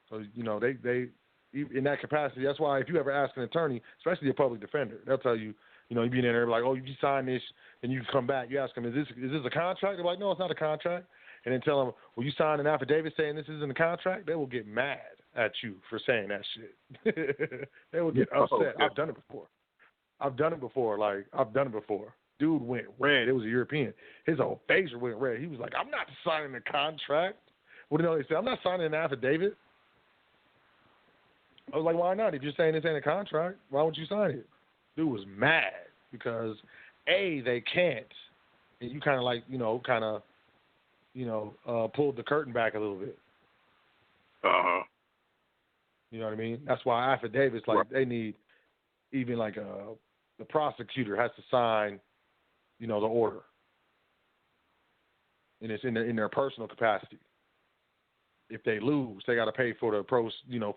So they in that capacity. That's why if you ever ask an attorney, especially a public defender, they'll tell you, you be in there like, oh, you sign this, and you come back. You ask them, is this a contract? They're like, no, it's not a contract. And then tell them, well, you signed an affidavit saying this isn't a contract. They will get mad at you for saying that shit. They will get upset. Okay. I've done it before. Dude went red. It was a European. His whole face went red. He was like, I'm not signing a contract. What do you know? He said, I'm not signing an affidavit. I was like, why not? If you're saying this ain't a contract, why won't you sign it? Dude was mad because they can't, and you kind of pulled the curtain back a little bit. You know what I mean? That's why affidavits, they need, even the prosecutor has to sign, the order, and it's in their personal capacity. If they lose, they got to pay for the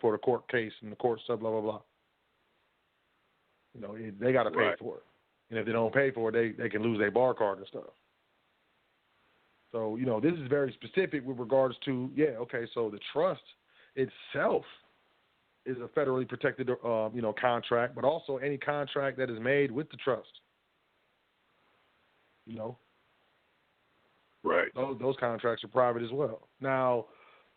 for the court case and the court stuff, blah blah blah. They got to pay for it, and if they don't pay for it, they can lose their bar card and stuff. So this is very specific with regards to So the trust itself is a federally protected contract, but also any contract that is made with the trust. Right. Those contracts are private as well. Now,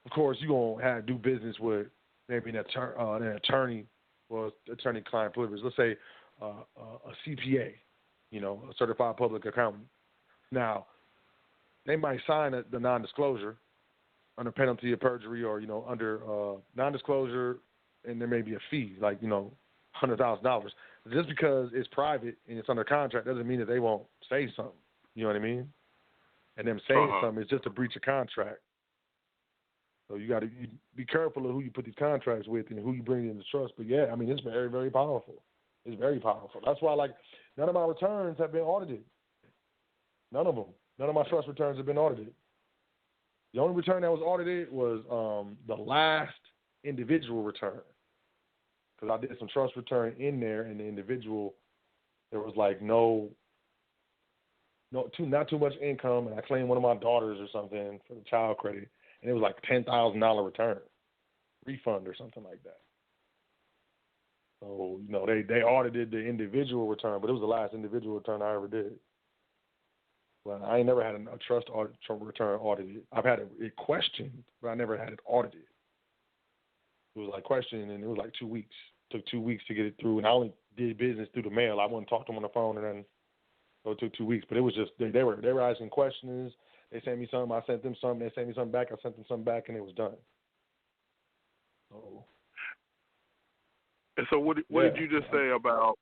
of course, you're going to have to do business with maybe an attorney or attorney-client privilege. Let's say a CPA, a certified public accountant. Now, they might sign the non-disclosure under penalty of perjury or, under non-disclosure, and there may be a fee, like, $100,000. Just because it's private and it's under contract doesn't mean that they won't say something. You know what I mean? And them saying something is just a breach of contract. So you got to be careful of who you put these contracts with and who you bring into trust. But, yeah, I mean, it's very, very powerful. It's very powerful. That's why, none of my returns have been audited. None of them. None of my trust returns have been audited. The only return that was audited was the last individual return. Because I did some trust return in there, and the individual, there was not too much income, and I claimed one of my daughters or something for the child credit, and it was like $10,000 return, refund or something like that. So, they audited the individual return, but it was the last individual return I ever did. Well, I ain't never had a trust return audited. I've had it questioned, but I never had it audited. It was questioned, and it was 2 weeks. It took 2 weeks to get it through, and I only did business through the mail. I wouldn't talk to them on the phone, and then so it took 2 weeks. But it was just they were asking questions. They sent me something. I sent them something. They sent me something back. I sent them something back, and it was done. So. And so, what did you just say about?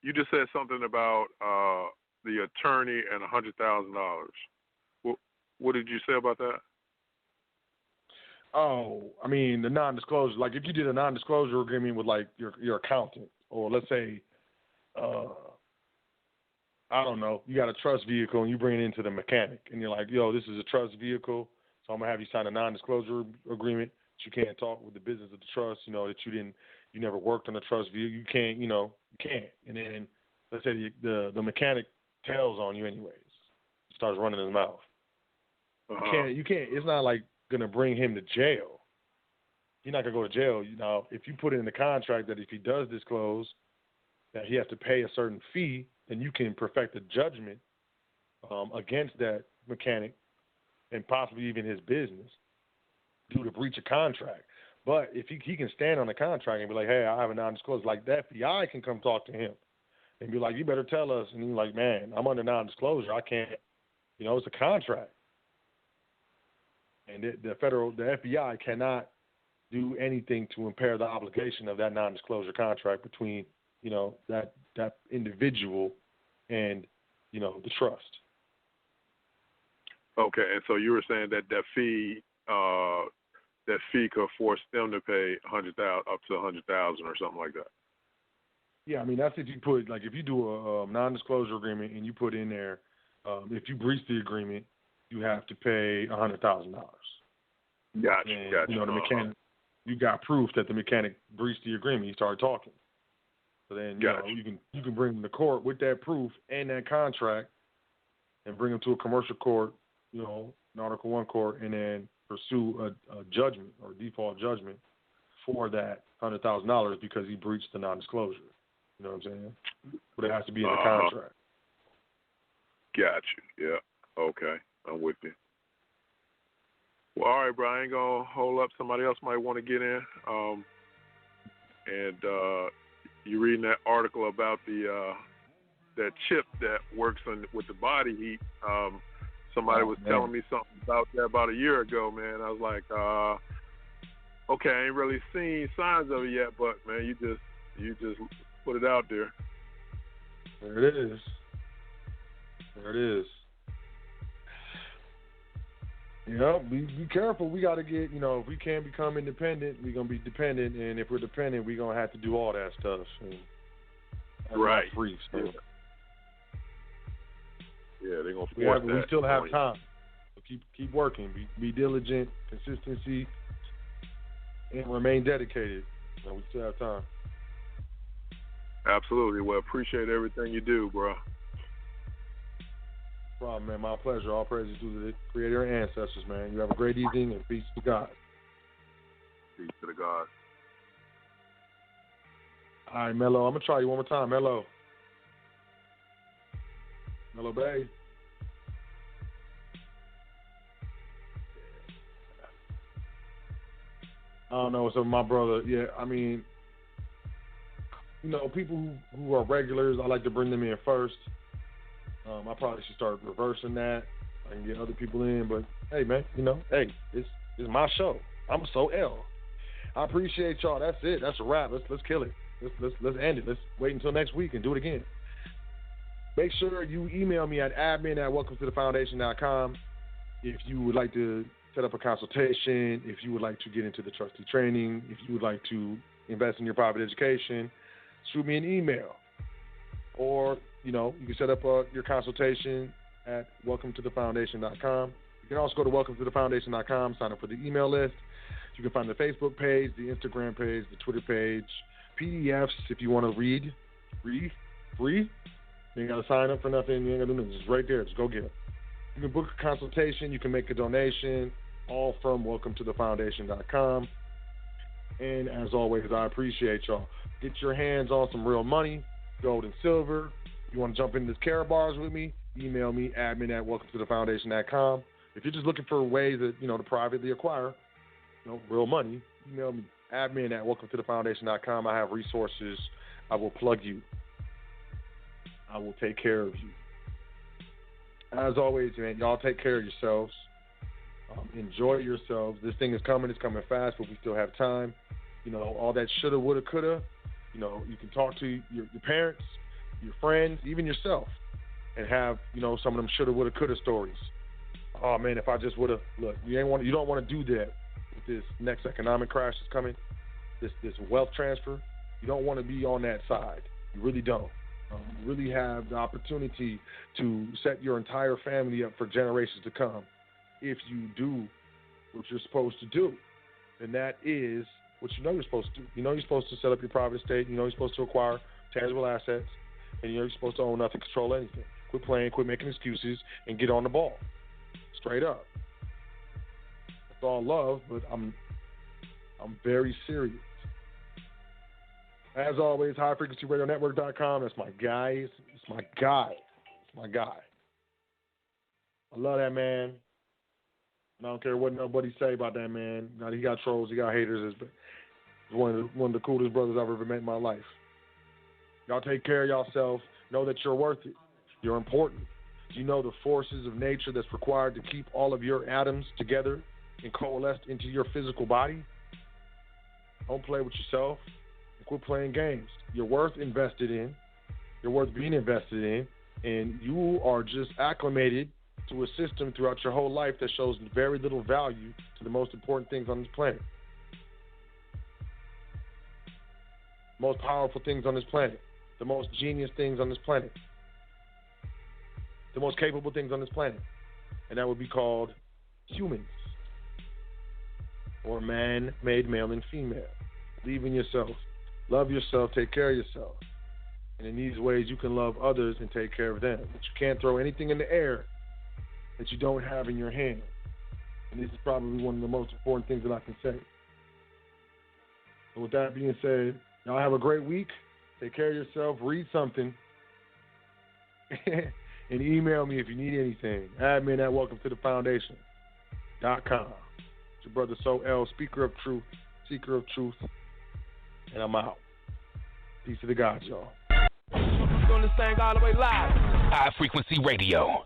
You just said something about the attorney and $100,000. What did you say about that? Oh, I mean the non-disclosure. If you did a non-disclosure agreement with your accountant, or let's say, I don't know, you got a trust vehicle and you bring it into the mechanic, and you're like, yo, this is a trust vehicle, so I'm gonna have you sign a non-disclosure agreement. That you can't talk with the business of the trust. That you never worked on a trust vehicle. You can't, you can't. And then let's say the mechanic tells on you anyways, starts running his mouth. You can't. It's not gonna bring him to jail. You're not gonna go to jail. If you put it in the contract that if he does disclose that he has to pay a certain fee, then you can perfect a judgment against that mechanic and possibly even his business due to breach of contract. But if he can stand on the contract and be like, hey, I have a non-disclosure, the FBI can come talk to him and be like, you better tell us. And he's like, man, I'm under non-disclosure. I can't, it's a contract. And the FBI cannot do anything to impair the obligation of that non-disclosure contract between, that individual and, the trust. Okay, and so you were saying that fee could force them to pay $100,000 up to $100,000 or something like that. Yeah, I mean that's if you put if you do a non-disclosure agreement and you put in there, if you breach the agreement, you have to pay $100,000. Gotcha. The mechanic, you got proof that the mechanic breached the agreement. He started talking. So then you can bring him to court with that proof and that contract, and bring him to a commercial court, an Article I court, and then pursue a judgment or default judgment for that $100,000 because he breached the non-disclosure. You know what I'm saying? But it has to be in the contract. Got you. Yeah. Okay. I'm with you. Well, all right, bro. I ain't going to hold up. Somebody else might want to get in. You reading that article about that chip that works with the body heat. Somebody was telling me something about that about a year ago, man. I was like, okay, I ain't really seen signs of it yet, but man, you just put it out there. There it is. Be careful. We got to get, if we can't become independent, we're going to be dependent. And if we're dependent, we're going to have to do all that stuff. And that's right. Not free, so. Yeah, they're going to force that. We still have time. So keep working. Be diligent, consistency, and remain dedicated. We still have time. Absolutely. Well, appreciate everything you do, bro. No problem, man. My pleasure. All praises to the Creator and ancestors, man. You have a great evening and peace to God. Peace to the God. All right, Mello. I'm going to try you one more time. Mello. Mello Bay. I don't know what's up with my brother. Yeah, I mean, people who are regulars, I like to bring them in first. I probably should start reversing that. I can get other people in, but hey, man, it's my show. I'm So L. I appreciate y'all. That's it. That's a wrap. Let's kill it. Let's end it. Let's wait until next week and do it again. Make sure you email me at admin@welcometothefoundation.com if you would like to set up a consultation, if you would like to get into the trustee training, if you would like to invest in your private education, shoot me an email. Or, you can set up your consultation at welcometothefoundation.com. You can also go to welcometothefoundation.com, sign up for the email list. You can find the Facebook page, the Instagram page, the Twitter page, PDFs if you want to read free. You ain't got to sign up for nothing. You ain't got to do nothing. It's right there. Just go get it. You can book a consultation. You can make a donation, all from welcometothefoundation.com. And as always, I appreciate y'all. Get your hands on some real money, gold and silver. You want to jump into this Care Bars with me? Email me, admin@welcometothefoundation.com. If you're just looking for ways that, to privately acquire, real money, email me, admin@welcometothefoundation.com. I have resources. I will plug you. I will take care of you. As always, man, y'all take care of yourselves. Enjoy yourselves. This thing is coming. It's coming fast, but we still have time. All that shoulda, woulda, coulda. You can talk to your parents, your friends, even yourself, and have, some of them shoulda, woulda, coulda stories. Oh, man, if I just woulda. Look, you don't want to do that with this next economic crash that's coming, this wealth transfer. You don't want to be on that side. You really don't. You really have the opportunity to set your entire family up for generations to come if you do what you're supposed to do. And that is what you're supposed to do. You're supposed to set up your private estate. You're supposed to acquire tangible assets. And you're supposed to own nothing, control anything. Quit playing, quit making excuses, and get on the ball. Straight up. It's all love, but I'm very serious. As always, highfrequencyradionetwork.com. That's my guys. It's my guy. I love that man. And I don't care what nobody say about that man. Now, he got trolls, he got haters. He's one of the coolest brothers I've ever met in my life. Y'all take care of yourself. Know that you're worth it. You're important. Do you know the forces of nature that's required to keep all of your atoms together and coalesced into your physical body? Don't play with yourself. Quit playing games. You're worth invested in. You're worth being invested in. And you are just acclimated to a system throughout your whole life that shows very little value to the most important things on this planet. Most powerful things on this planet. The most genius things on this planet. The most capable things on this planet. And that would be called humans. Or man-made male and female. Believe in yourself. Love yourself, take care of yourself. And in these ways, you can love others and take care of them. But you can't throw anything in the air that you don't have in your hand. And this is probably one of the most important things that I can say. So with that being said, y'all have a great week. Take care of yourself. Read something. And email me if you need anything. admin@welcometothefoundation.com. It's your brother So L, speaker of truth, seeker of truth. And I'm out. Peace to the gods, y'all. Doing this thing all the way live. High Frequency Radio.